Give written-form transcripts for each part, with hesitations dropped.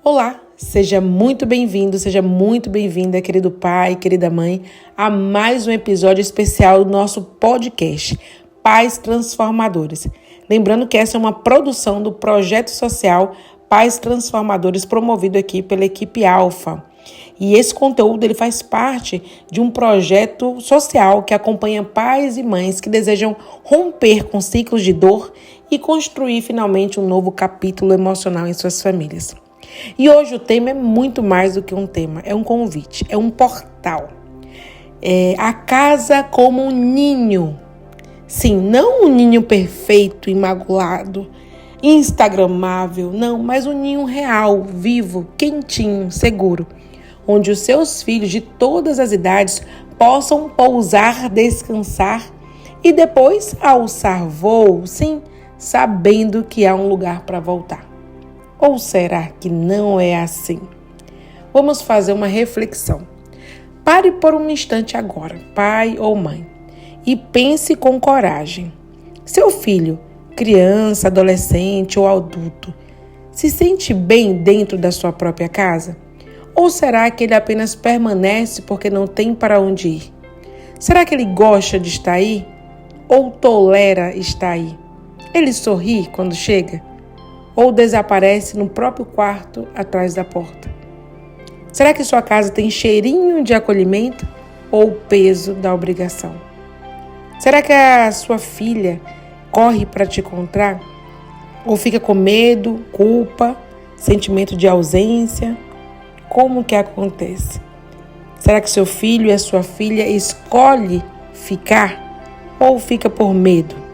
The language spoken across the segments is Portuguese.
Olá, seja muito bem-vindo, seja muito bem-vinda, querido pai, querida mãe, a mais um episódio especial do nosso podcast, Pais Transformadores. Lembrando que essa é uma produção do projeto social Pais Transformadores, promovido aqui pela equipe Alfa. E esse conteúdo ele faz parte de um projeto social que acompanha pais e mães que desejam romper com ciclos de dor e construir finalmente um novo capítulo emocional em suas famílias. E hoje o tema é muito mais do que um tema, é um convite, é um portal. A casa como um ninho. Sim, não um ninho perfeito, imaculado, instagramável, não, mas um ninho real, vivo, quentinho, seguro, onde os seus filhos de todas as idades possam pousar, descansar e depois alçar voo, sim, sabendo que há um lugar para voltar. Ou será que não é assim? Vamos fazer uma reflexão. Pare por um instante agora, pai ou mãe, e pense com coragem. Seu filho, criança, adolescente ou adulto, se sente bem dentro da sua própria casa? Ou será que ele apenas permanece porque não tem para onde ir? Será que ele gosta de estar aí? Ou tolera estar aí? Ele sorri quando chega? Ou desaparece no próprio quarto atrás da porta? Será que sua casa tem cheirinho de acolhimento ou peso da obrigação? Será que a sua filha corre para te encontrar? Ou fica com medo, culpa, sentimento de ausência? Como que acontece? Será que seu filho e a sua filha escolhe ficar ou fica por medo?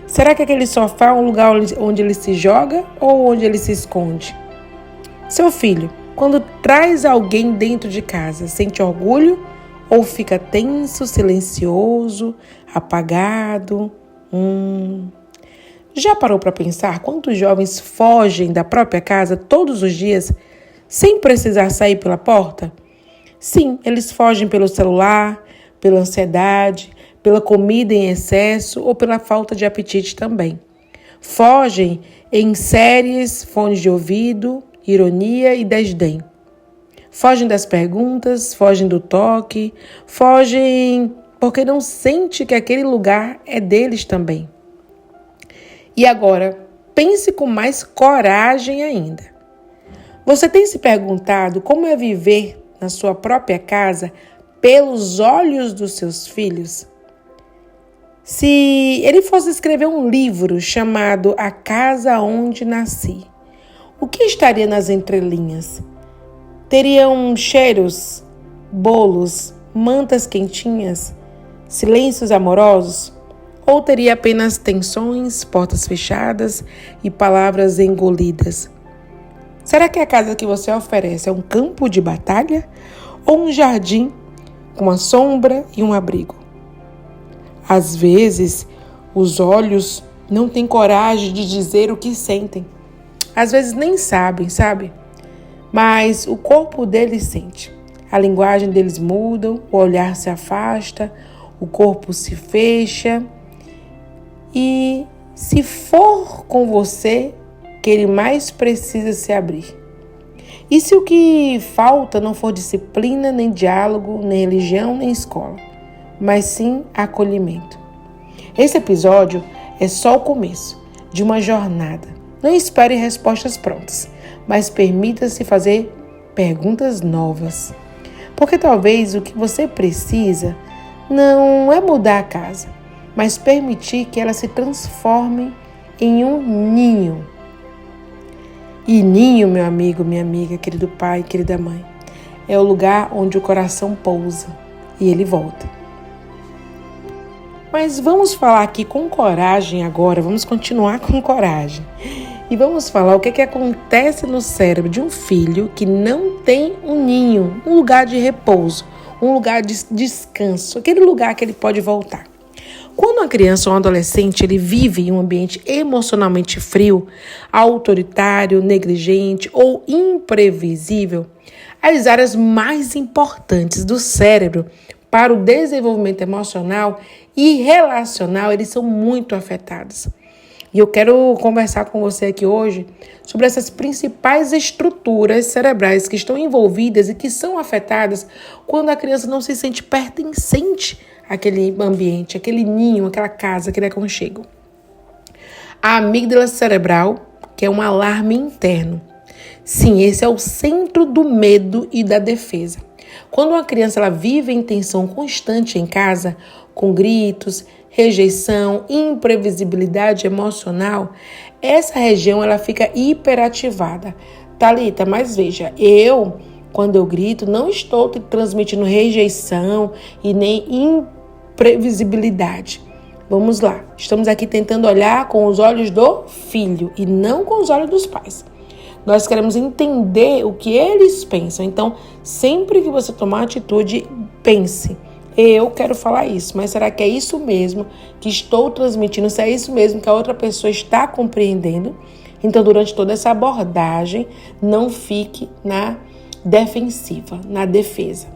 Será que aquele sofá é um lugar onde ele se joga ou onde ele se esconde? Seu filho, quando traz alguém dentro de casa, sente orgulho ou fica tenso, silencioso, apagado? Já parou para pensar quantos jovens fogem da própria casa todos os dias sem precisar sair pela porta? Sim, eles fogem pelo celular, pela ansiedade, pela comida em excesso ou pela falta de apetite também. Fogem em séries, fones de ouvido, ironia e desdém. Fogem das perguntas, fogem do toque, fogem porque não sente que aquele lugar é deles também. E agora, pense com mais coragem ainda. Você tem se perguntado como é viver na sua própria casa pelos olhos dos seus filhos? Se ele fosse escrever um livro chamado A Casa Onde Nasci, o que estaria nas entrelinhas? Teriam cheiros, bolos, mantas quentinhas, silêncios amorosos? Ou teria apenas tensões, portas fechadas e palavras engolidas? Será que a casa que você oferece é um campo de batalha ou um jardim com uma sombra e um abrigo? Às vezes, os olhos não têm coragem de dizer o que sentem. Às vezes nem sabem, sabe? Mas o corpo deles sente. A linguagem deles muda, o olhar se afasta, o corpo se fecha. E se for com você que ele mais precisa se abrir? E se o que falta não for disciplina, nem diálogo, nem religião, nem escola, mas sim acolhimento? Esse episódio é só o começo de uma jornada. Não espere respostas prontas, mas permita-se fazer perguntas novas. Porque talvez o que você precisa não é mudar a casa, mas permitir que ela se transforme em um ninho. E ninho, meu amigo, minha amiga, querido pai, querida mãe, é o lugar onde o coração pousa e ele volta. Mas vamos falar aqui com coragem agora, vamos continuar com coragem. E vamos falar o que acontece no cérebro de um filho que não tem um ninho, um lugar de repouso, um lugar de descanso, aquele lugar que ele pode voltar. Quando uma criança ou um adolescente ele vive em um ambiente emocionalmente frio, autoritário, negligente ou imprevisível, as áreas mais importantes do cérebro para o desenvolvimento emocional e relacional, eles são muito afetados. E eu quero conversar com você aqui hoje sobre essas principais estruturas cerebrais que estão envolvidas e que são afetadas quando a criança não se sente pertencente àquele ambiente, aquele ninho, aquela casa, aquele aconchego. A amígdala cerebral, que é um alarme interno. Sim, esse é o centro do medo e da defesa. Quando uma criança ela vive em tensão constante em casa, com gritos, rejeição, imprevisibilidade emocional, essa região ela fica hiperativada. Thalita, mas veja, quando eu grito, não estou te transmitindo rejeição e nem imprevisibilidade. Vamos lá, estamos aqui tentando olhar com os olhos do filho e não com os olhos dos pais. Nós queremos entender o que eles pensam. Então, sempre que você tomar atitude, pense. Eu quero falar isso, mas será que é isso mesmo que estou transmitindo? Se é isso mesmo que a outra pessoa está compreendendo? Então, durante toda essa abordagem, não fique na defensiva, na defesa.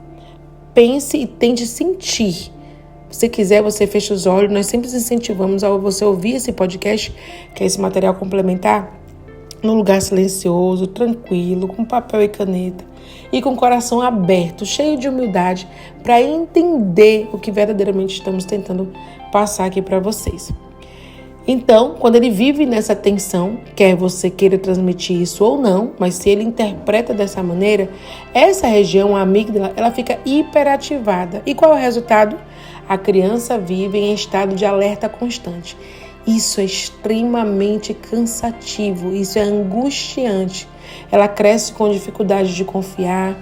Pense e tente sentir. Se quiser, você fecha os olhos. Nós sempre incentivamos a você ouvir esse podcast, que é esse material complementar, num lugar silencioso, tranquilo, com papel e caneta e com o coração aberto, cheio de humildade, para entender o que verdadeiramente estamos tentando passar aqui para vocês. Então, quando ele vive nessa tensão, quer você queira transmitir isso ou não, mas se ele interpreta dessa maneira, essa região, a amígdala, ela fica hiperativada. E qual é o resultado? A criança vive em estado de alerta constante. Isso é extremamente cansativo, isso é angustiante. Ela cresce com dificuldade de confiar,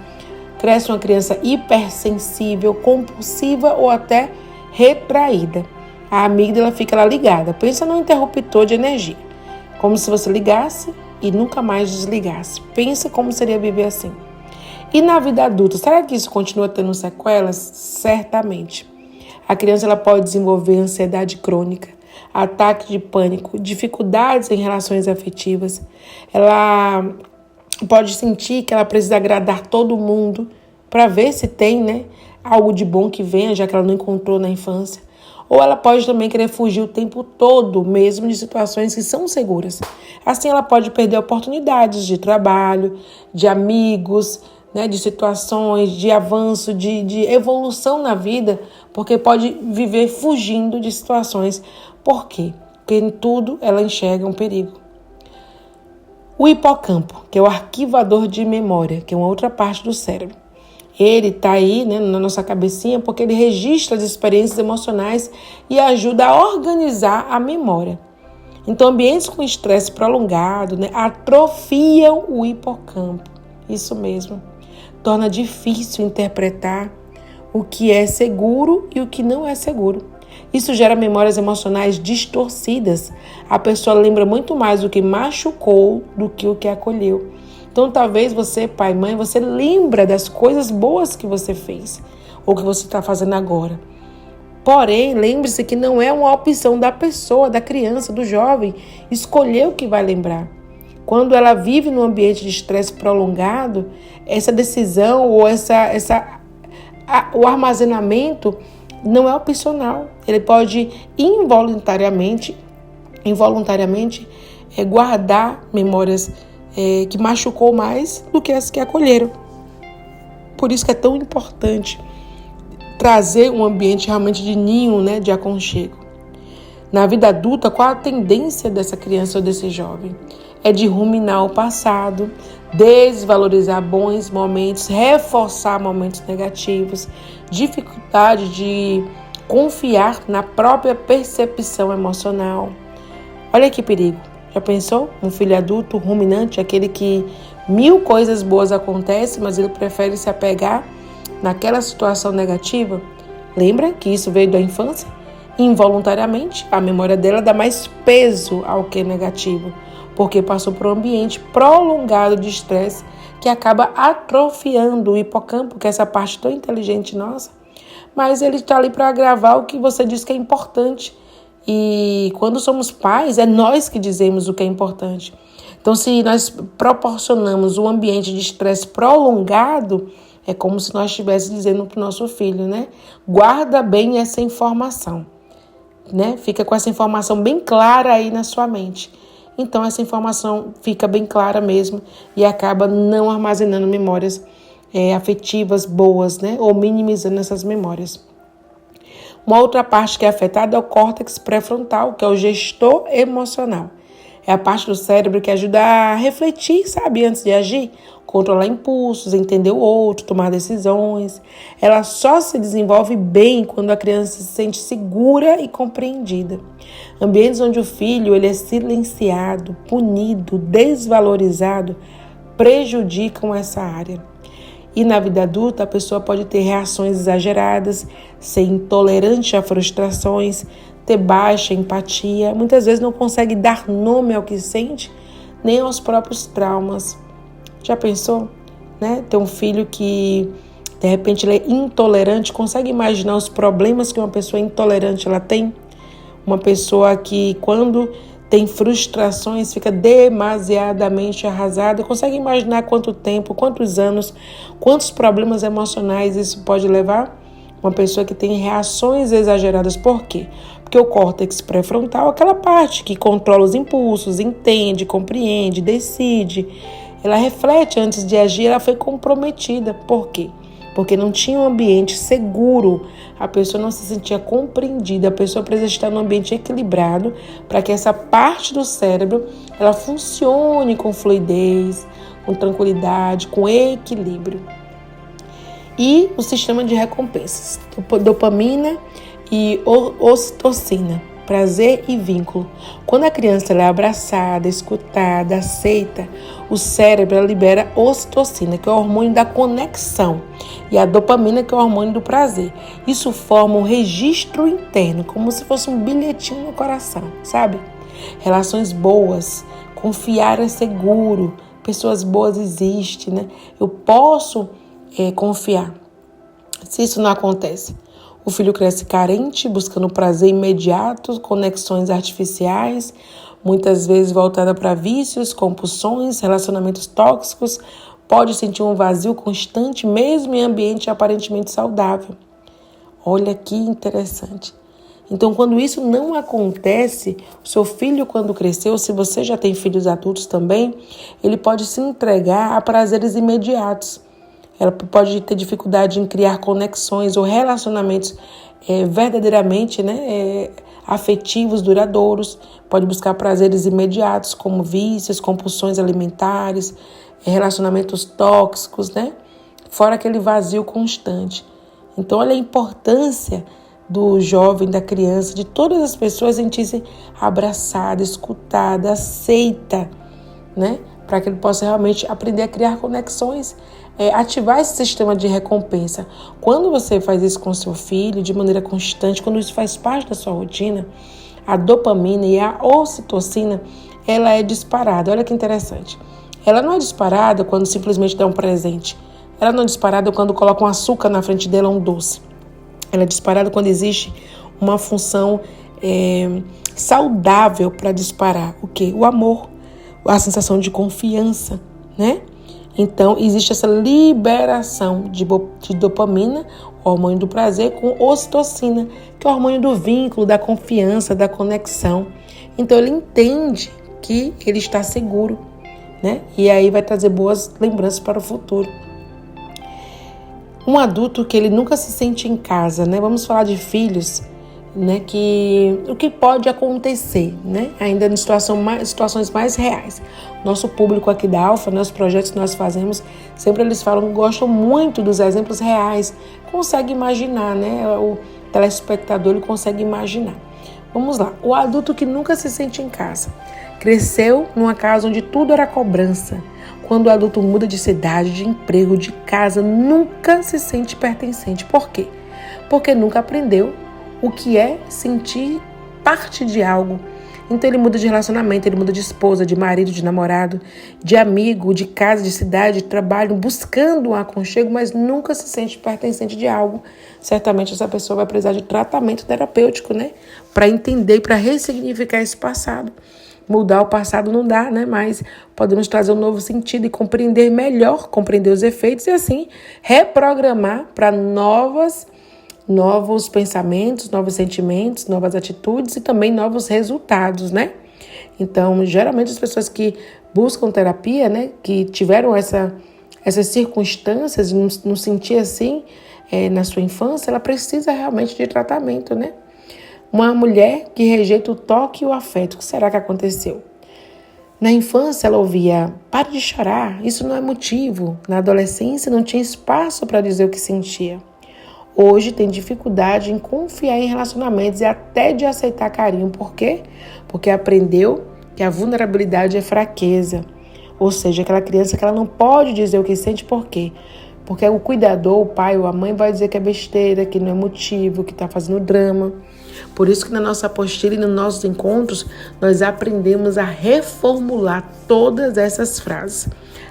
cresce uma criança hipersensível, compulsiva ou até retraída. A amígdala fica lá ligada. Pensa num interruptor de energia, como se você ligasse e nunca mais desligasse. Pensa como seria viver assim. E na vida adulta, será que isso continua tendo sequelas? Certamente. A criança ela pode desenvolver ansiedade crônica, ataque de pânico, dificuldades em relações afetivas. Ela pode sentir que ela precisa agradar todo mundo para ver se tem, algo de bom que venha, já que ela não encontrou na infância. Ou ela pode também querer fugir o tempo todo, mesmo de situações que são seguras. Assim, ela pode perder oportunidades de trabalho, de amigos, de situações, de avanço, de evolução na vida, porque pode viver fugindo de situações. Por quê? Porque em tudo ela enxerga um perigo. O hipocampo, que é o arquivador de memória, que é uma outra parte do cérebro. Ele está aí na nossa cabecinha porque ele registra as experiências emocionais e ajuda a organizar a memória. Então, ambientes com estresse prolongado atrofiam o hipocampo. Isso mesmo. Torna difícil interpretar o que é seguro e o que não é seguro. Isso gera memórias emocionais distorcidas. A pessoa lembra muito mais do que machucou do que o que acolheu. Então, talvez você, pai, mãe, você lembra das coisas boas que você fez ou que você está fazendo agora. Porém, lembre-se que não é uma opção da pessoa, da criança, do jovem, escolher o que vai lembrar. Quando ela vive num ambiente de estresse prolongado, essa decisão ou o armazenamento não é opcional. Ele pode involuntariamente guardar memórias que machucou mais do que as que acolheram. Por isso que é tão importante trazer um ambiente realmente de ninho, de aconchego. Na vida adulta, qual a tendência dessa criança ou desse jovem? É de ruminar o passado, desvalorizar bons momentos, reforçar momentos negativos, dificuldade de confiar na própria percepção emocional. Olha que perigo. Já pensou? Um filho adulto ruminante, aquele que 1000 coisas boas acontecem, mas ele prefere se apegar naquela situação negativa? Lembra que isso veio da infância? Involuntariamente, a memória dela dá mais peso ao que é negativo, porque passou por um ambiente prolongado de estresse que acaba atrofiando o hipocampo, que é essa parte tão inteligente nossa. Mas ele está ali para agravar o que você diz que é importante. E quando somos pais, é nós que dizemos o que é importante. Então, se nós proporcionamos um ambiente de estresse prolongado, é como se nós estivéssemos dizendo para o nosso filho, guarda bem essa informação. né? Fica com essa informação bem clara aí na sua mente. Então, essa informação fica bem clara mesmo e acaba não armazenando memórias afetivas boas, né? Ou minimizando essas memórias. Uma outra parte que é afetada é o córtex pré-frontal, que é o gestor emocional. É a parte do cérebro que ajuda a refletir, sabe, antes de agir, controlar impulsos, entender o outro, tomar decisões. Ela só se desenvolve bem quando a criança se sente segura e compreendida. Ambientes onde o filho ele é silenciado, punido, desvalorizado, prejudicam essa área. E na vida adulta, a pessoa pode ter reações exageradas, ser intolerante a frustrações, ter baixa empatia, muitas vezes não consegue dar nome ao que sente, nem aos próprios traumas. Já pensou? Né? Ter um filho que, de repente, ele é intolerante, consegue imaginar os problemas que uma pessoa intolerante ela tem? Uma pessoa que, quando tem frustrações, fica demasiadamente arrasada. Consegue imaginar quanto tempo, quantos anos, quantos problemas emocionais isso pode levar? Uma pessoa que tem reações exageradas. Por quê? Porque o córtex pré-frontal, aquela parte que controla os impulsos, entende, compreende, decide, ela reflete antes de agir, ela foi comprometida. Por quê? Porque não tinha um ambiente seguro, a pessoa não se sentia compreendida, a pessoa precisa estar num ambiente equilibrado para que essa parte do cérebro ela funcione com fluidez, com tranquilidade, com equilíbrio. E o sistema de recompensas, dopamina e ocitocina, prazer e vínculo. Quando a criança é abraçada, escutada, aceita, o cérebro libera ocitocina, que é o hormônio da conexão, e a dopamina, que é o hormônio do prazer. Isso forma um registro interno, como se fosse um bilhetinho no coração, sabe? Relações boas, confiar é seguro, pessoas boas existem, né? Eu posso confiar. Se isso não acontece, o filho cresce carente, buscando prazer imediato, conexões artificiais, muitas vezes voltada para vícios, compulsões, relacionamentos tóxicos, pode sentir um vazio constante, mesmo em ambiente aparentemente saudável. Olha que interessante. Então, quando isso não acontece, o seu filho, quando cresceu, se você já tem filhos adultos também, ele pode se entregar a prazeres imediatos. Ela pode ter dificuldade em criar conexões ou relacionamentos verdadeiramente afetivos, duradouros. Pode buscar prazeres imediatos, como vícios, compulsões alimentares, relacionamentos tóxicos, né? Fora aquele vazio constante. Então, olha a importância do jovem, da criança, de todas as pessoas sentir-se abraçada, escutada, aceita, né? Para que ele possa realmente aprender a criar conexões, ativar esse sistema de recompensa. Quando você faz isso com seu filho de maneira constante, quando isso faz parte da sua rotina, a dopamina e a ocitocina, ela é disparada. Olha que interessante. Ela não é disparada quando simplesmente dá um presente. Ela não é disparada quando coloca um açúcar na frente dela, um doce. Ela é disparada quando existe uma função saudável para disparar. O quê? O amor, a sensação de confiança, né? Então, existe essa liberação de dopamina, o hormônio do prazer, com ocitocina, que é o hormônio do vínculo, da confiança, da conexão. Então, ele entende que ele está seguro, né? E aí vai trazer boas lembranças para o futuro. Um adulto que ele nunca se sente em casa, né? Vamos falar de filhos, né? Que o que pode acontecer, né? Ainda em situações mais reais. Nosso público aqui da Alfa, os projetos que nós fazemos, sempre eles falam, gostam muito dos exemplos reais. Consegue imaginar, né? O telespectador ele consegue imaginar. Vamos lá. O adulto que nunca se sente em casa. Cresceu numa casa onde tudo era cobrança. Quando o adulto muda de cidade, de emprego, de casa, nunca se sente pertencente. Por quê? Porque nunca aprendeu o que é sentir parte de algo. Então ele muda de relacionamento, ele muda de esposa, de marido, de namorado, de amigo, de casa, de cidade, de trabalho, buscando um aconchego, mas nunca se sente pertencente de algo. Certamente essa pessoa vai precisar de tratamento terapêutico, né? Para entender e para ressignificar esse passado. Mudar o passado não dá, né? Mas podemos trazer um novo sentido e compreender melhor, compreender os efeitos e assim reprogramar para novas novos pensamentos, novos sentimentos, novas atitudes e também novos resultados, né? Então, geralmente as pessoas que buscam terapia, né, que tiveram essas circunstâncias, não sentir assim na sua infância, ela precisa realmente de tratamento, né? Uma mulher que rejeita o toque e o afeto, o que será que aconteceu? Na infância ela ouvia, pare de chorar, isso não é motivo. Na adolescência não tinha espaço para dizer o que sentia. Hoje tem dificuldade em confiar em relacionamentos e até de aceitar carinho. Por quê? Porque aprendeu que a vulnerabilidade é fraqueza. Ou seja, aquela criança que ela não pode dizer o que sente, por quê? Porque o cuidador, o pai ou a mãe vai dizer que é besteira, que não é motivo, que está fazendo drama. Por isso que na nossa apostila e nos nossos encontros, nós aprendemos a reformular todas essas frases.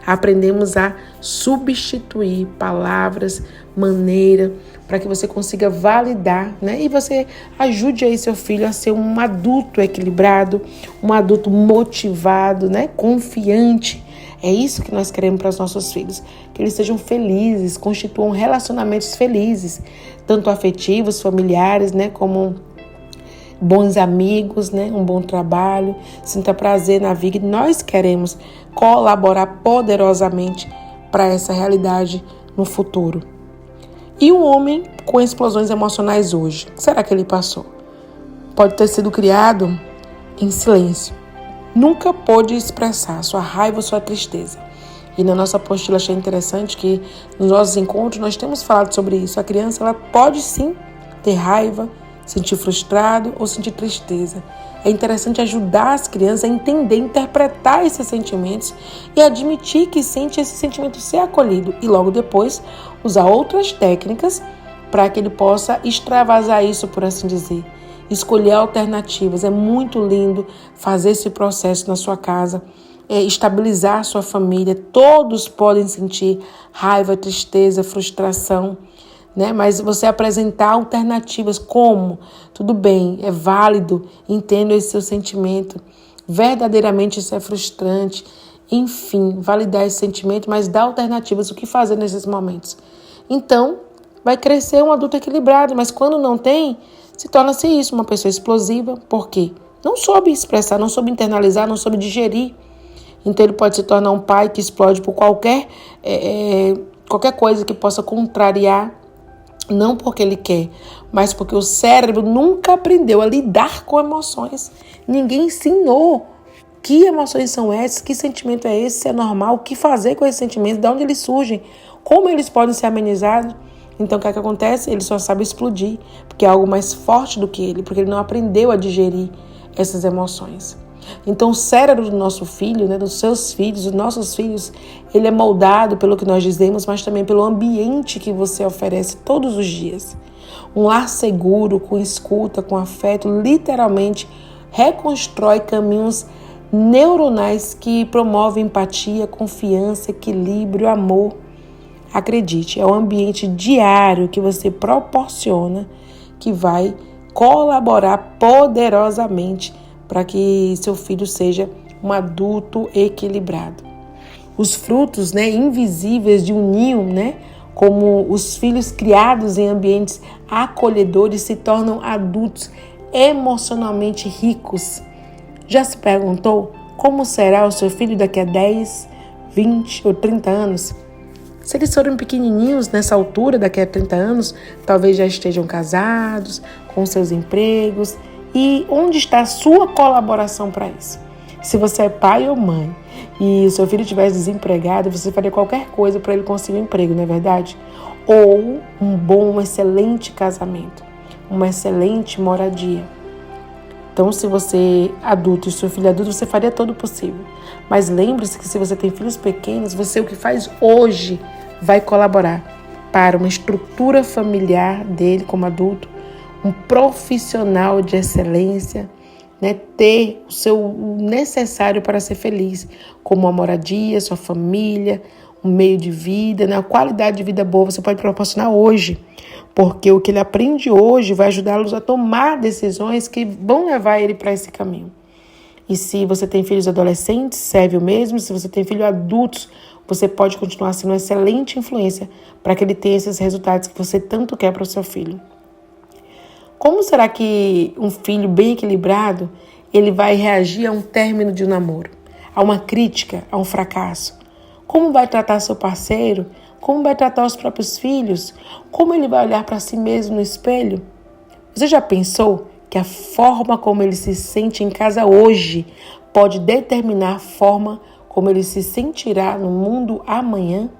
Aprendemos a substituir palavras, maneira, para que você consiga validar, né? E você ajude aí seu filho a ser um adulto equilibrado, um adulto motivado, né? Confiante. É isso que nós queremos para os nossos filhos, que eles sejam felizes, constituam relacionamentos felizes, tanto afetivos, familiares, né? Como bons amigos, né? Um bom trabalho, sinta prazer na vida. Nós queremos colaborar poderosamente para essa realidade no futuro. E o homem com explosões emocionais hoje, o que será que ele passou? Pode ter sido criado em silêncio. Nunca pôde expressar sua raiva ou sua tristeza. E na nossa apostila achei interessante que nos nossos encontros nós temos falado sobre isso. A criança ela pode sim ter raiva, sentir frustrado ou sentir tristeza. É interessante ajudar as crianças a entender, interpretar esses sentimentos e admitir que sente esse sentimento ser acolhido. E logo depois usar outras técnicas para que ele possa extravasar isso, por assim dizer. Escolher alternativas. É muito lindo fazer esse processo na sua casa. Estabilizar a sua família. Todos podem sentir raiva, tristeza, frustração, né? Mas você apresentar alternativas como, tudo bem, é válido, entendo esse seu sentimento, verdadeiramente isso é frustrante, enfim, validar esse sentimento, mas dar alternativas, o que fazer nesses momentos. Então, vai crescer um adulto equilibrado, mas quando não tem, se torna-se isso, uma pessoa explosiva. Por quê? Não soube expressar, não soube internalizar, não soube digerir. Então ele pode se tornar um pai que explode por qualquer coisa que possa contrariar, não porque ele quer, mas porque o cérebro nunca aprendeu a lidar com emoções. Ninguém ensinou que emoções são essas, que sentimento é esse, se é normal, o que fazer com esses sentimentos, de onde eles surgem, como eles podem ser amenizados. Então o que é que acontece? Ele só sabe explodir, porque é algo mais forte do que ele, porque ele não aprendeu a digerir essas emoções. Então o cérebro do nosso filho, né, dos seus filhos, dos nossos filhos, ele é moldado pelo que nós dizemos, mas também pelo ambiente que você oferece todos os dias. Um lar seguro, com escuta, com afeto, literalmente reconstrói caminhos neuronais que promovem empatia, confiança, equilíbrio, amor. Acredite, é o ambiente diário que você proporciona que vai colaborar poderosamente para que seu filho seja um adulto equilibrado. Os frutos, né, invisíveis de um ninho, né, como os filhos criados em ambientes acolhedores, se tornam adultos emocionalmente ricos. Já se perguntou como será o seu filho daqui a 10, 20 ou 30 anos? Se eles forem pequenininhos nessa altura, daqui a 30 anos, talvez já estejam casados, com seus empregos. E onde está a sua colaboração para isso? Se você é pai ou mãe e o seu filho estivesse desempregado, você faria qualquer coisa para ele conseguir um emprego, não é verdade? Ou um excelente casamento, uma excelente moradia. Então, se você é adulto e seu filho é adulto, você faria todo o possível. Mas lembre-se que se você tem filhos pequenos, você o que faz hoje vai colaborar para uma estrutura familiar dele como adulto, um profissional de excelência, né, ter o seu necessário para ser feliz, como a moradia, sua família, um meio de vida, né, a qualidade de vida boa você pode proporcionar hoje, porque o que ele aprende hoje vai ajudá-los a tomar decisões que vão levar ele para esse caminho. E se você tem filhos adolescentes, serve o mesmo. Se você tem filhos adultos, você pode continuar sendo uma excelente influência para que ele tenha esses resultados que você tanto quer para o seu filho. Como será que um filho bem equilibrado, ele vai reagir a um término de um namoro, a uma crítica, a um fracasso? Como vai tratar seu parceiro? Como vai tratar os próprios filhos? Como ele vai olhar para si mesmo no espelho? Você já pensou que a forma como ele se sente em casa hoje pode determinar a forma como ele se sentirá no mundo amanhã?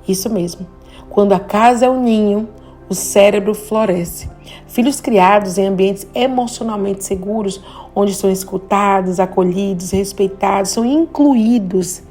Isso mesmo. Quando a casa é um ninho, o cérebro floresce. Filhos criados em ambientes emocionalmente seguros, onde são escutados, acolhidos, respeitados, são incluídos,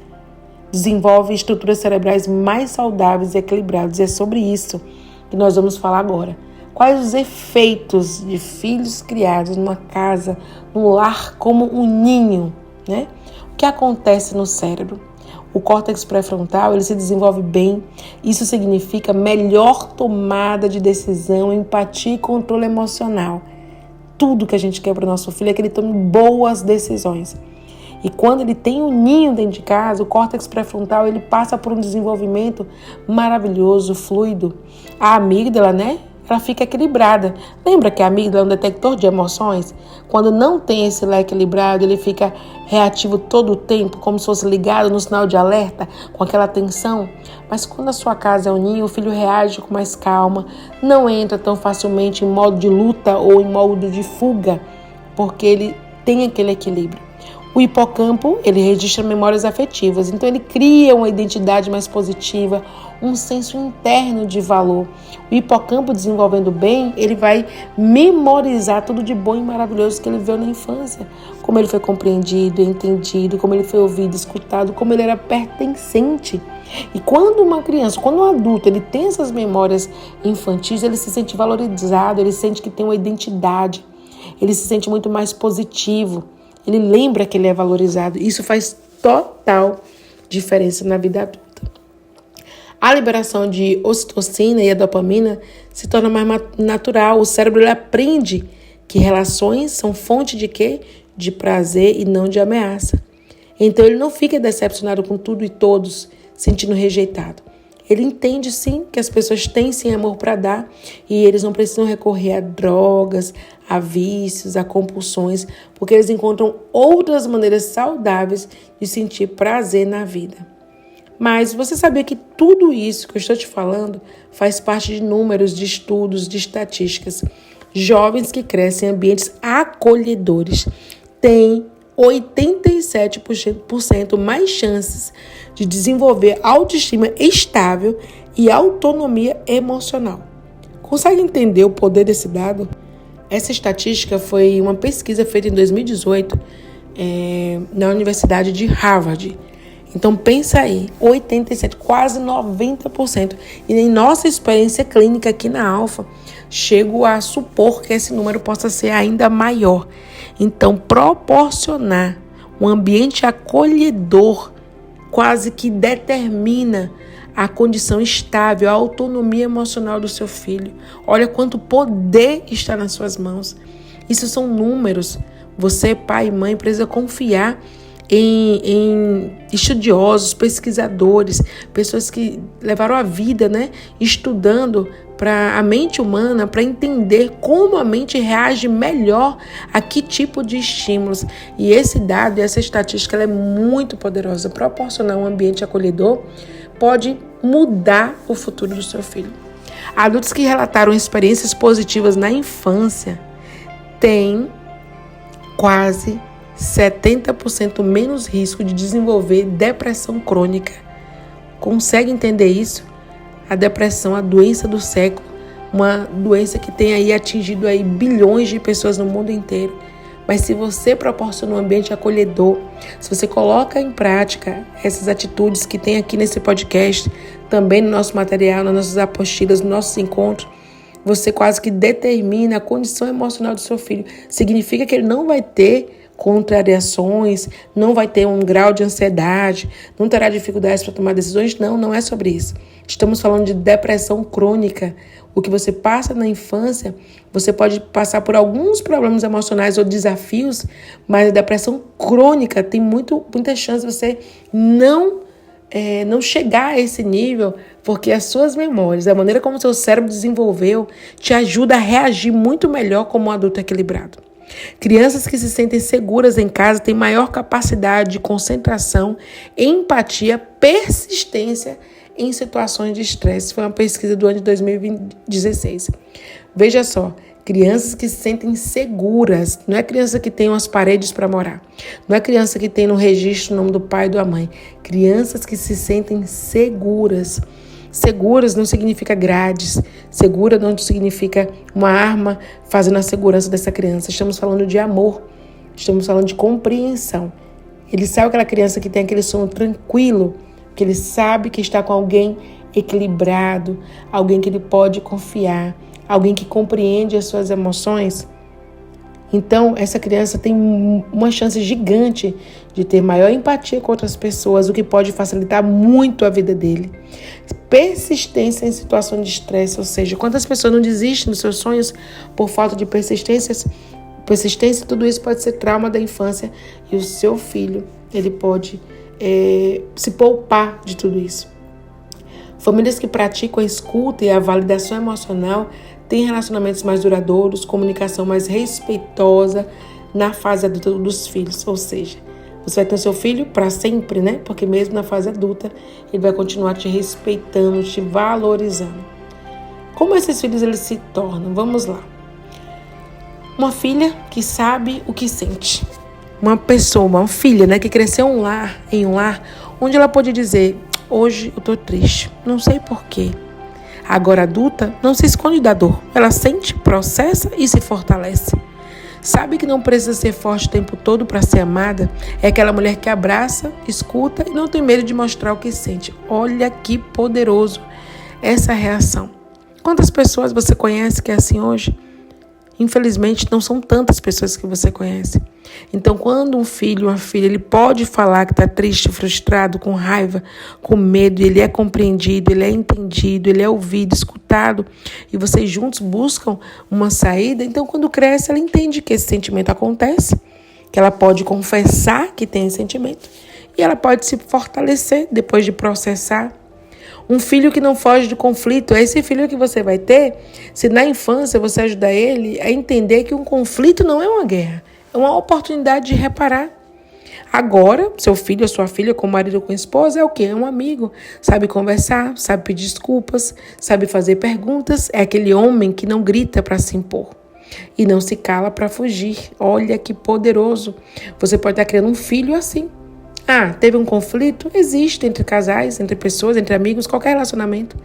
desenvolvem estruturas cerebrais mais saudáveis e equilibradas. E é sobre isso que nós vamos falar agora. Quais os efeitos de filhos criados numa casa, num lar como um ninho, né? O que acontece no cérebro? O córtex pré-frontal, ele se desenvolve bem. Isso significa melhor tomada de decisão, empatia e controle emocional. Tudo que a gente quer para o nosso filho é que ele tome boas decisões. E quando ele tem um ninho dentro de casa, o córtex pré-frontal, ele passa por um desenvolvimento maravilhoso, fluido. A amígdala, né? Ela fica equilibrada. Lembra que a amígdala é um detector de emoções? Quando não tem esse leque equilibrado, ele fica reativo todo o tempo, como se fosse ligado no sinal de alerta, com aquela tensão. Mas quando a sua casa é um ninho, o filho reage com mais calma, não entra tão facilmente em modo de luta ou em modo de fuga, porque ele tem aquele equilíbrio. O hipocampo, ele registra memórias afetivas, então ele cria uma identidade mais positiva, um senso interno de valor. O hipocampo, desenvolvendo bem, ele vai memorizar tudo de bom e maravilhoso que ele viu na infância. Como ele foi compreendido, entendido, como ele foi ouvido, escutado, como ele era pertencente. E quando uma criança, quando um adulto, ele tem essas memórias infantis, ele se sente valorizado, ele sente que tem uma identidade, ele se sente muito mais positivo. Ele lembra que ele é valorizado. Isso faz total diferença na vida adulta. A liberação de ocitocina e a dopamina se torna mais natural. O cérebro ele aprende que relações são fonte de quê? De prazer e não de ameaça. Então ele não fica decepcionado com tudo e todos, sentindo rejeitado. Ele entende sim que as pessoas têm sim amor para dar e eles não precisam recorrer a drogas, a vícios, a compulsões, porque eles encontram outras maneiras saudáveis de sentir prazer na vida. Mas você sabia que tudo isso que eu estou te falando faz parte de números, de estudos, de estatísticas? Jovens que crescem em ambientes acolhedores têm 87% mais chances de desenvolver autoestima estável e autonomia emocional. Consegue entender o poder desse dado? Essa estatística foi uma pesquisa feita em 2018 na Universidade de Harvard. Então pensa aí, 87%, quase 90%. E em nossa experiência clínica aqui na Alfa, chego a supor que esse número possa ser ainda maior. Então, proporcionar um ambiente acolhedor quase que determina a condição estável, a autonomia emocional do seu filho. Olha quanto poder está nas suas mãos. Isso são números. Você, pai e mãe, precisa confiar em estudiosos, pesquisadores, pessoas que levaram a vida, estudando para a mente humana, para entender como a mente reage melhor a que tipo de estímulos. E esse dado, essa estatística, ela é muito poderosa. Proporcionar um ambiente acolhedor pode mudar o futuro do seu filho. Adultos que relataram experiências positivas na infância têm quase 70% menos risco de desenvolver depressão crônica. Consegue entender isso? A depressão, a doença do século, uma doença que tem aí atingido aí bilhões de pessoas no mundo inteiro. Mas se você proporciona um ambiente acolhedor, se você coloca em prática essas atitudes que tem aqui nesse podcast, também no nosso material, nas nossas apostilas, nos nossos encontros, você quase que determina a condição emocional do seu filho. Significa que ele não vai ter contrariações, não vai ter um grau de ansiedade, não terá dificuldades para tomar decisões. Não é sobre isso. Estamos falando de depressão crônica. O que você passa na infância, você pode passar por alguns problemas emocionais ou desafios, mas a depressão crônica tem muita chance de você não não chegar a esse nível, porque as suas memórias, a maneira como o seu cérebro desenvolveu, te ajuda a reagir muito melhor como um adulto equilibrado. Crianças que se sentem seguras em casa têm maior capacidade de concentração, empatia, persistência em situações de estresse. Foi uma pesquisa do ano de 2016. Veja só, crianças que se sentem seguras, não é criança que tem umas paredes para morar, não é criança que tem no registro o nome do pai e da mãe, crianças que se sentem seguras. Seguras não significa grades, segura não significa uma arma fazendo a segurança dessa criança. Estamos falando de amor, estamos falando de compreensão. Ele sabe aquela criança que tem aquele sono tranquilo, que ele sabe que está com alguém equilibrado, alguém que ele pode confiar, alguém que compreende as suas emoções. Então, essa criança tem uma chance gigante de ter maior empatia com outras pessoas, o que pode facilitar muito a vida dele. Persistência em situação de estresse, ou seja, quantas pessoas não desistem dos seus sonhos por falta de persistência, tudo isso pode ser trauma da infância e o seu filho, ele pode se poupar de tudo isso. Famílias que praticam a escuta e a validação emocional têm relacionamentos mais duradouros, comunicação mais respeitosa na fase adulta dos filhos. Ou seja, você vai ter o seu filho para sempre, né? Porque mesmo na fase adulta, ele vai continuar te respeitando, te valorizando. Como esses filhos eles se tornam? Vamos lá. Uma filha que sabe o que sente. Uma filha, né, que cresceu em um lar onde ela pode dizer: hoje eu tô triste, não sei porquê. Agora adulta, não se esconde da dor. Ela sente, processa e se fortalece. Sabe que não precisa ser forte o tempo todo para ser amada? É aquela mulher que abraça, escuta e não tem medo de mostrar o que sente. Olha que poderoso essa reação. Quantas pessoas você conhece que é assim hoje? Infelizmente, não são tantas pessoas que você conhece. Então, quando um filho, uma filha, ele pode falar que está triste, frustrado, com raiva, com medo, ele é compreendido, ele é entendido, ele é ouvido, escutado, e vocês juntos buscam uma saída, então, quando cresce, ela entende que esse sentimento acontece, que ela pode confessar que tem esse sentimento, e ela pode se fortalecer depois de processar. Um filho que não foge do conflito, é esse filho que você vai ter se na infância você ajudar ele a entender que um conflito não é uma guerra, é uma oportunidade de reparar. Agora, seu filho ou sua filha, com o marido ou com a esposa, é o quê? É um amigo, sabe conversar, sabe pedir desculpas, sabe fazer perguntas, é aquele homem que não grita para se impor e não se cala para fugir. Olha que poderoso, você pode estar criando um filho assim. Teve um conflito? Existe entre casais, entre pessoas, entre amigos, qualquer relacionamento,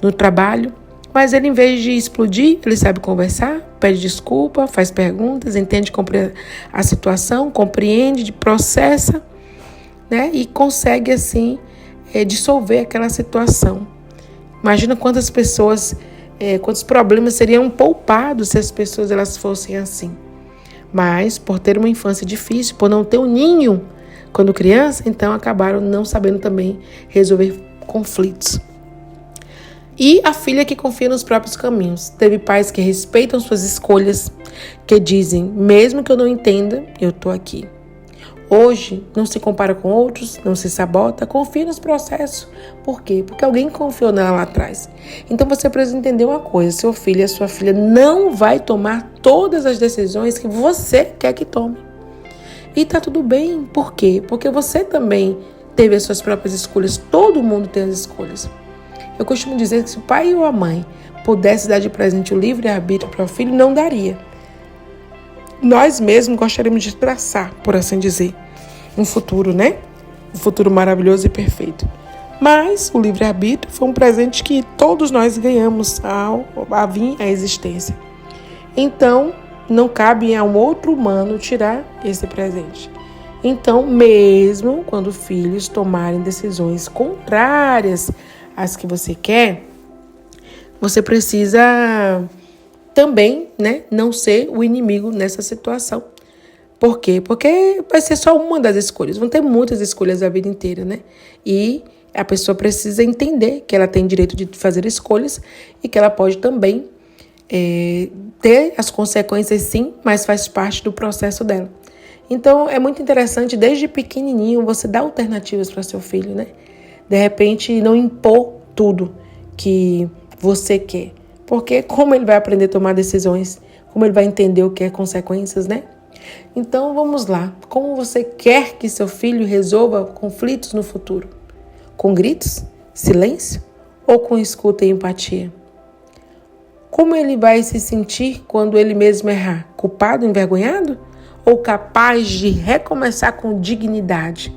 no trabalho. Mas ele, em vez de explodir, ele sabe conversar, pede desculpa, faz perguntas, entende a situação, compreende, processa, né? E consegue, assim, dissolver aquela situação. Imagina quantas pessoas, quantos problemas seriam poupados se as pessoas elas fossem assim. Mas, por ter uma infância difícil, por não ter um ninho, quando criança, então acabaram não sabendo também resolver conflitos. E a filha que confia nos próprios caminhos. Teve pais que respeitam suas escolhas, que dizem, mesmo que eu não entenda, eu estou aqui. Hoje, não se compara com outros, não se sabota, confia nos processos. Por quê? Porque alguém confiou nela lá atrás. Então você precisa entender uma coisa, seu filho e sua filha não vai tomar todas as decisões que você quer que tome. E tá tudo bem. Por quê? Porque você também teve as suas próprias escolhas. Todo mundo tem as escolhas. Eu costumo dizer que se o pai ou a mãe pudesse dar de presente o livre-arbítrio para o filho, não daria. Nós mesmos gostaríamos de traçar, por assim dizer, um futuro, né? Um futuro maravilhoso e perfeito. Mas o livre-arbítrio foi um presente que todos nós ganhamos ao vir à existência. Então, não cabe a um outro humano tirar esse presente. Então, mesmo quando filhos tomarem decisões contrárias às que você quer, você precisa também, né, não ser o inimigo nessa situação. Por quê? Porque vai ser só uma das escolhas. Vão ter muitas escolhas a vida inteira, né? E a pessoa precisa entender que ela tem direito de fazer escolhas e que ela pode também ter as consequências sim, mas faz parte do processo dela. Então, é muito interessante, desde pequenininho, você dar alternativas para seu filho, né? De repente, não impor tudo que você quer. Porque como ele vai aprender a tomar decisões? Como ele vai entender o que é consequências, né? Então, vamos lá. Como você quer que seu filho resolva conflitos no futuro? Com gritos, silêncio ou com escuta e empatia? Como ele vai se sentir quando ele mesmo errar? Culpado, envergonhado? Ou capaz de recomeçar com dignidade?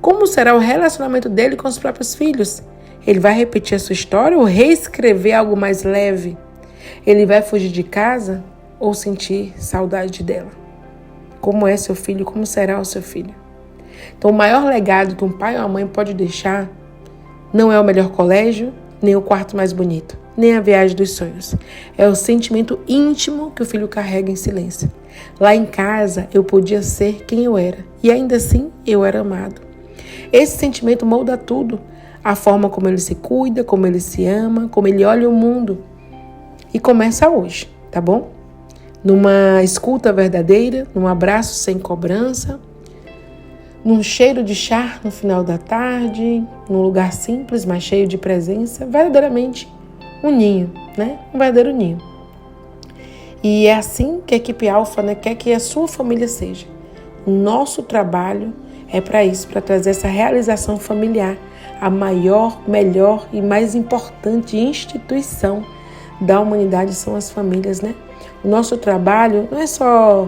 Como será o relacionamento dele com os próprios filhos? Ele vai repetir a sua história ou reescrever algo mais leve? Ele vai fugir de casa ou sentir saudade dela? Como é seu filho? Como será o seu filho? Então, o maior legado que um pai ou uma mãe pode deixar não é o melhor colégio, nem o quarto mais bonito, nem a viagem dos sonhos. É o sentimento íntimo que o filho carrega em silêncio. Lá em casa, eu podia ser quem eu era, e ainda assim eu era amado. Esse sentimento molda tudo. A forma como ele se cuida, como ele se ama, como ele olha o mundo. E começa hoje, tá bom? Numa escuta verdadeira, num abraço sem cobrança, num cheiro de chá no final da tarde, num lugar simples, mas cheio de presença, verdadeiramente um ninho, né? Um verdadeiro ninho. E é assim que a equipe Alfa, né, quer que a sua família seja. O nosso trabalho é para isso, para trazer essa realização familiar, a maior, melhor e mais importante instituição da humanidade são as famílias, né? O nosso trabalho não é só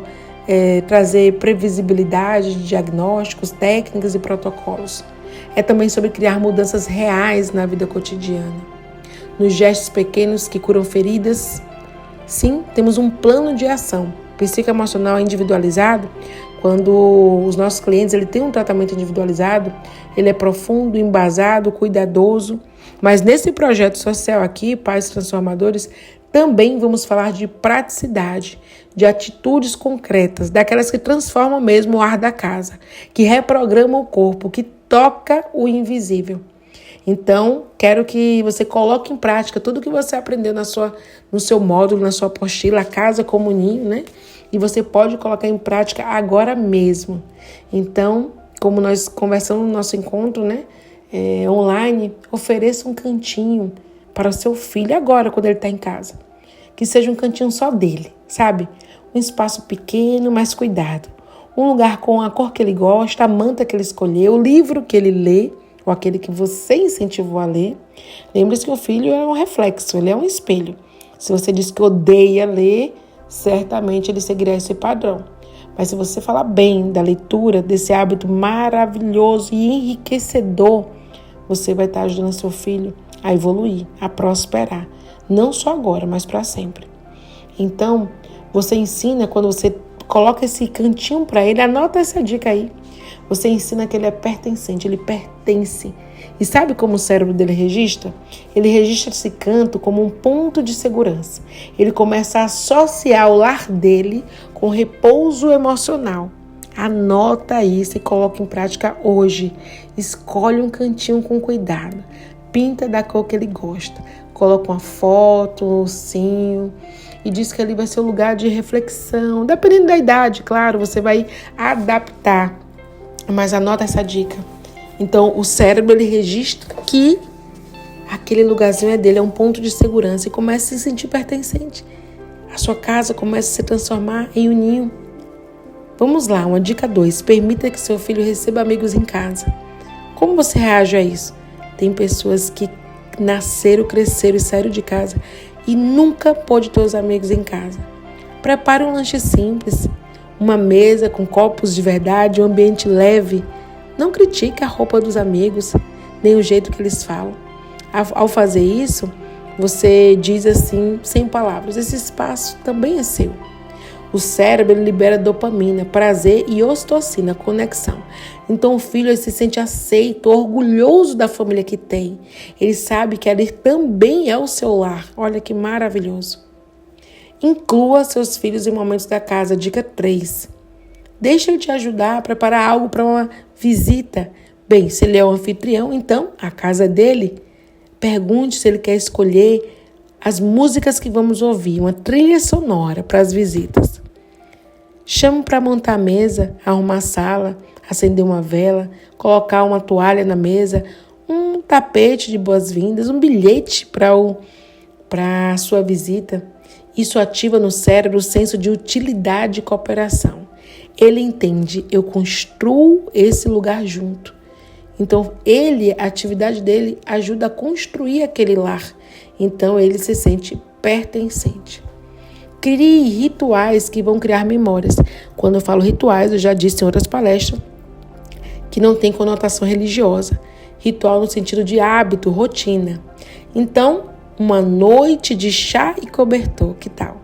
trazer previsibilidade de diagnósticos, técnicas e protocolos. É também sobre criar mudanças reais na vida cotidiana. Nos gestos pequenos que curam feridas, sim, temos um plano de ação psicoemocional individualizado. Quando os nossos clientes têm um tratamento individualizado, ele é profundo, embasado, cuidadoso. Mas nesse projeto social aqui, Pais Transformadores, também vamos falar de praticidade, de atitudes concretas, daquelas que transformam mesmo o ar da casa, que reprogramam o corpo, que toca o invisível. Então, quero que você coloque em prática tudo que você aprendeu no seu módulo, na sua apostila, a casa como ninho, né? E você pode colocar em prática agora mesmo. Então, como nós conversamos no nosso encontro, né? Online, ofereça um cantinho para o seu filho agora, quando ele está em casa. Que seja um cantinho só dele, sabe? Um espaço pequeno, mas cuidado. Um lugar com a cor que ele gosta, a manta que ele escolheu, o livro que ele lê, ou aquele que você incentivou a ler. Lembre-se que o filho é um reflexo, ele é um espelho. Se você diz que odeia ler, certamente ele seguirá esse padrão. Mas se você falar bem da leitura, desse hábito maravilhoso e enriquecedor, você vai estar ajudando seu filho a evoluir, a prosperar. Não só agora, mas para sempre. Então, você ensina, quando você coloca esse cantinho para ele, anota essa dica aí. Você ensina que ele é pertencente, ele pertence. E sabe como o cérebro dele registra? Ele registra esse canto como um ponto de segurança. Ele começa a associar o lar dele com repouso emocional. Anota isso e coloca em prática hoje. Escolhe um cantinho com cuidado. Pinta da cor que ele gosta. Coloca uma foto, um ursinho. E diz que ali vai ser um lugar de reflexão. Dependendo da idade, claro, você vai adaptar. Mas anota essa dica. Então, o cérebro, ele registra que aquele lugarzinho é dele, é um ponto de segurança e começa a se sentir pertencente. A sua casa começa a se transformar em um ninho. Vamos lá, uma dica 2. Permita que seu filho receba amigos em casa. Como você reage a isso? Tem pessoas que nasceram, cresceram e saíram de casa e nunca pôde ter os amigos em casa. Prepare um lanche simples, uma mesa com copos de verdade, um ambiente leve. Não critique a roupa dos amigos, nem o jeito que eles falam. Ao fazer isso, você diz assim, sem palavras, esse espaço também é seu. O cérebro ele libera dopamina, prazer e ocitocina, conexão. Então o filho ele se sente aceito, orgulhoso da família que tem. Ele sabe que ali também é o seu lar. Olha que maravilhoso. Inclua seus filhos em momentos da casa. Dica 3. Deixa eu te ajudar a preparar algo para uma visita. Bem, se ele é o anfitrião, então a casa é dele. Pergunte se ele quer escolher as músicas que vamos ouvir, uma trilha sonora para as visitas. Chame para montar a mesa, arrumar a sala, acender uma vela, colocar uma toalha na mesa, um tapete de boas-vindas, um bilhete para a sua visita. Isso ativa no cérebro o senso de utilidade e cooperação. Ele entende, eu construo esse lugar junto. Então, a atividade dele ajuda a construir aquele lar. Então, ele se sente pertencente. Crie rituais que vão criar memórias. Quando eu falo rituais, eu já disse em outras palestras, que não tem conotação religiosa. Ritual no sentido de hábito, rotina. Então, uma noite de chá e cobertor, que tal?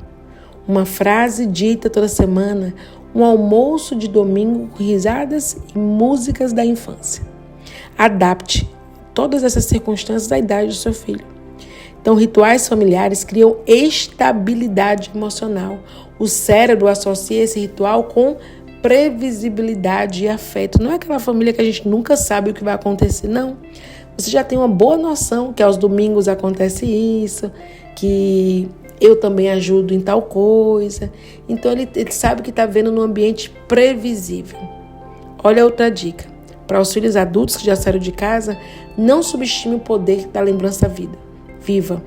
Uma frase dita toda semana, um almoço de domingo com risadas e músicas da infância. Adapte todas essas circunstâncias à idade do seu filho. Então, rituais familiares criam estabilidade emocional. O cérebro associa esse ritual com previsibilidade e afeto. Não é aquela família que a gente nunca sabe o que vai acontecer, não. Você já tem uma boa noção que aos domingos acontece isso, que eu também ajudo em tal coisa. Então, ele sabe que está vendo num ambiente previsível. Olha outra dica. Para os filhos adultos que já saíram de casa, não subestime o poder da lembrança viva.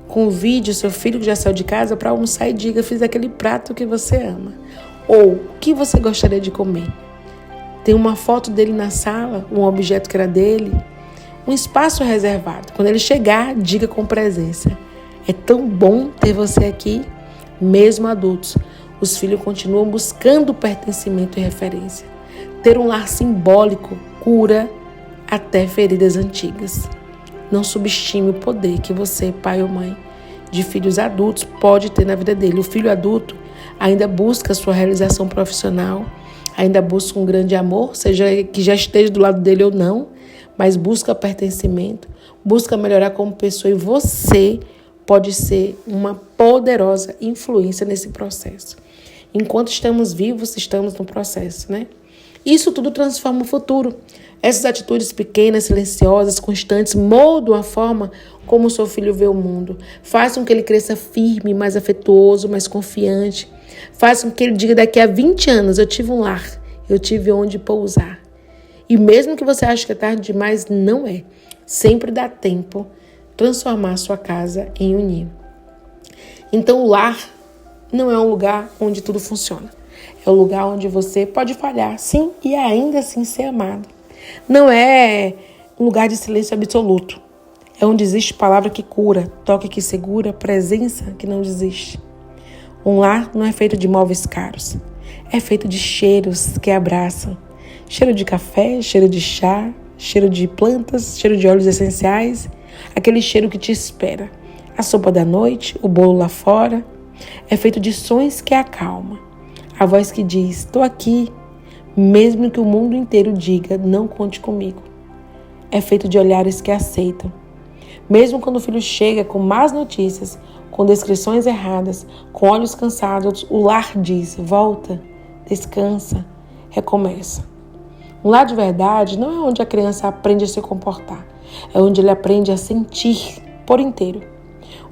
Convide o seu filho que já saiu de casa para almoçar e diga: fiz aquele prato que você ama. Ou, o que você gostaria de comer? Tem uma foto dele na sala, um objeto que era dele, um espaço reservado. Quando ele chegar, diga com presença: é tão bom ter você aqui. Mesmo adultos, os filhos continuam buscando pertencimento e referência. Ter um lar simbólico cura até feridas antigas. Não subestime o poder que você, pai ou mãe de filhos adultos, pode ter na vida dele. O filho adulto ainda busca a sua realização profissional, ainda busca um grande amor, seja que já esteja do lado dele ou não, mas busca pertencimento, busca melhorar como pessoa, e você pode ser uma poderosa influência nesse processo. Enquanto estamos vivos, estamos no processo, né? Isso tudo transforma o futuro. Essas atitudes pequenas, silenciosas, constantes, moldam a forma como o seu filho vê o mundo. Façam com que ele cresça firme, mais afetuoso, mais confiante. Façam com que ele diga: daqui a 20 anos eu tive um lar, eu tive onde pousar. E mesmo que você ache que é tarde demais, não é. Sempre dá tempo transformar a sua casa em um ninho. Então o lar não é um lugar onde tudo funciona. É um lugar onde você pode falhar, sim, e ainda assim ser amado. Não é um lugar de silêncio absoluto. É onde existe palavra que cura, toque que segura, presença que não desiste. Um lar não é feito de móveis caros. É feito de cheiros que abraçam. Cheiro de café, cheiro de chá, cheiro de plantas, cheiro de óleos essenciais. Aquele cheiro que te espera. A sopa da noite, o bolo lá fora. É feito de sons que acalmam. A voz que diz: estou aqui, mesmo que o mundo inteiro diga: não conte comigo. É feito de olhares que aceitam. Mesmo quando o filho chega com más notícias, com descrições erradas, com olhos cansados, o lar diz: volta, descansa, recomeça. Um lar de verdade não é onde a criança aprende a se comportar, é onde ele aprende a sentir por inteiro.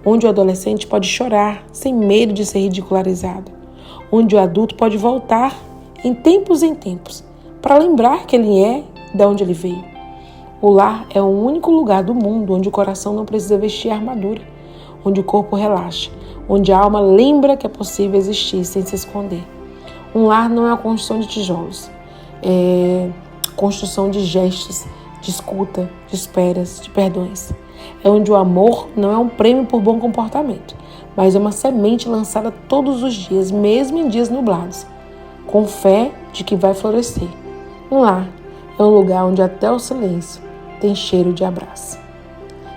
Onde o adolescente pode chorar sem medo de ser ridicularizado. Onde o adulto pode voltar em tempos para lembrar que ele é de onde ele veio. O lar é o único lugar do mundo onde o coração não precisa vestir armadura, onde o corpo relaxa, onde a alma lembra que é possível existir sem se esconder. Um lar não é uma construção de tijolos, é construção de gestos, de escuta, de esperas, de perdões. É onde o amor não é um prêmio por bom comportamento, mas é uma semente lançada todos os dias, mesmo em dias nublados, com fé de que vai florescer. Um lar é um lugar onde até o silêncio tem cheiro de abraço.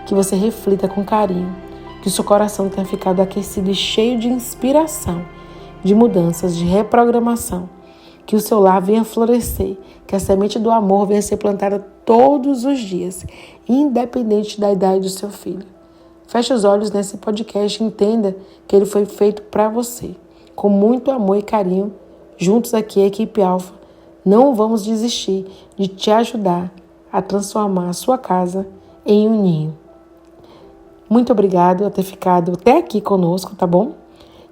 Que você reflita com carinho, que o seu coração tenha ficado aquecido e cheio de inspiração, de mudanças, de reprogramação. Que o seu lar venha florescer, que a semente do amor venha ser plantada todos os dias, independente da idade do seu filho. Feche os olhos nesse podcast e entenda que ele foi feito para você. Com muito amor e carinho, juntos aqui, a equipe Alfa, não vamos desistir de te ajudar a transformar a sua casa em um ninho. Muito obrigado por ter ficado até aqui conosco, tá bom?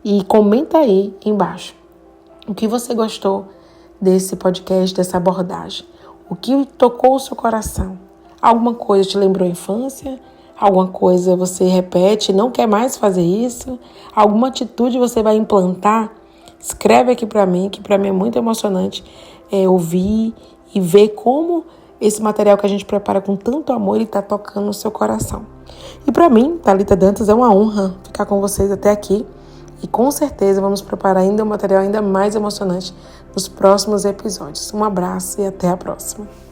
E comenta aí embaixo o que você gostou desse podcast, dessa abordagem. O que tocou o seu coração. Alguma coisa te lembrou a infância? Alguma coisa você repete, não quer mais fazer isso? Alguma atitude você vai implantar? Escreve aqui para mim, que para mim é muito emocionante ouvir e ver como esse material que a gente prepara com tanto amor, ele está tocando no seu coração. E para mim, Thalita Dantas, é uma honra ficar com vocês até aqui. E com certeza vamos preparar ainda um material ainda mais emocionante nos próximos episódios. Um abraço e até a próxima.